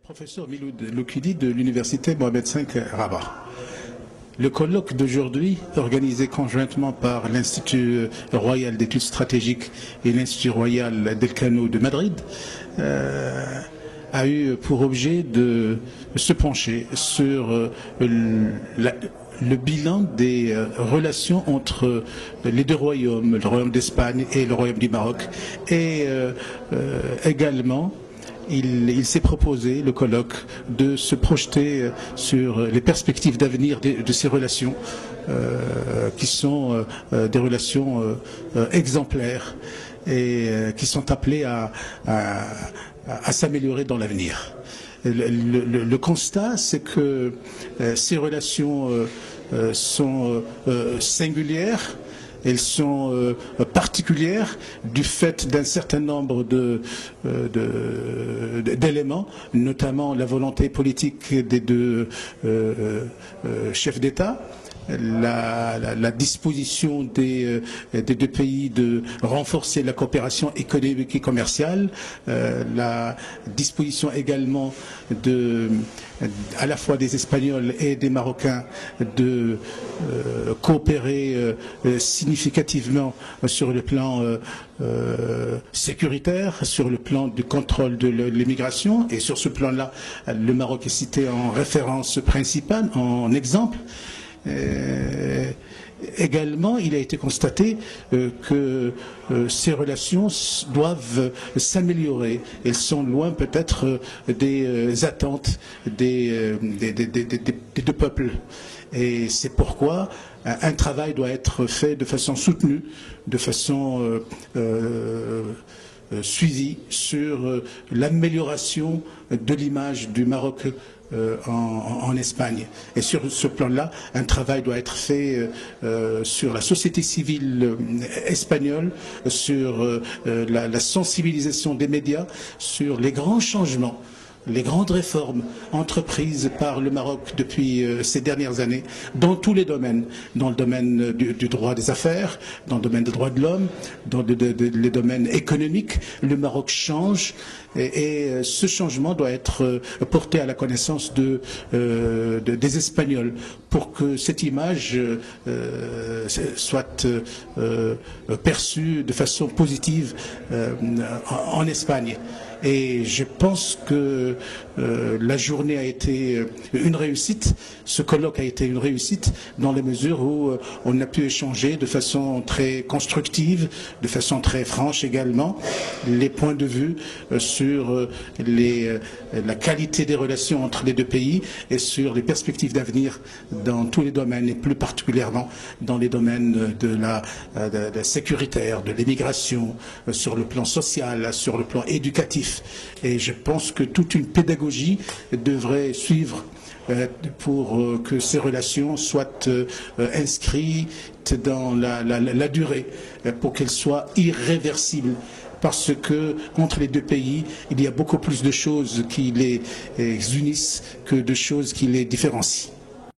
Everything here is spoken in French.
Professeur Miloud Loukidi de l'Université Mohamed V Rabat. Le colloque d'aujourd'hui, organisé conjointement par l'Institut royal d'études stratégiques et l'Institut royal d'Elcano de Madrid, a eu pour objet de se pencher sur le bilan des relations entre les deux royaumes, le royaume d'Espagne et le royaume du Maroc, et également il s'est proposé, le colloque, de se projeter sur les perspectives d'avenir de ces relations, qui sont des relations exemplaires et qui sont appelées à s'améliorer dans l'avenir. Le constat, c'est que ces relations sont singulières. Elles sont particulières du fait d'un certain nombre d'éléments, notamment la volonté politique des deux chefs d'État, la disposition des deux pays de renforcer la coopération économique et commerciale, la disposition également à la fois des Espagnols et des Marocains de coopérer significativement sur le plan sécuritaire, sur le plan du contrôle de l'immigration, et sur ce plan-là, le Maroc est cité en référence principale, en exemple. Également, il a été constaté que ces relations doivent s'améliorer. Elles sont loin peut-être des attentes des deux peuples. Et c'est pourquoi un travail doit être fait de façon soutenue, de façon suivie sur l'amélioration de l'image du Maroc en Espagne. Et sur ce plan-là, un travail doit être fait sur la société civile espagnole, sur la sensibilisation des médias, sur les grands changements, les grandes réformes entreprises par le Maroc depuis ces dernières années, dans tous les domaines, dans le domaine du droit des affaires, dans le domaine des droits de l'homme, dans les domaines économiques. Le Maroc change et ce changement doit être porté à la connaissance des Espagnols pour que cette image soit perçue de façon positive en Espagne. Et je pense que la journée a été une réussite, ce colloque a été une réussite dans la mesure où on a pu échanger de façon très constructive, de façon très franche également, les points de vue sur la qualité des relations entre les deux pays et sur les perspectives d'avenir dans tous les domaines et plus particulièrement dans les domaines de la sécuritaire, de l'immigration, sur le plan social, sur le plan éducatif. Et je pense que toute une pédagogie devrait suivre pour que ces relations soient inscrites dans la durée, pour qu'elles soient irréversibles. Parce que entre les deux pays, il y a beaucoup plus de choses qui les unissent que de choses qui les différencient.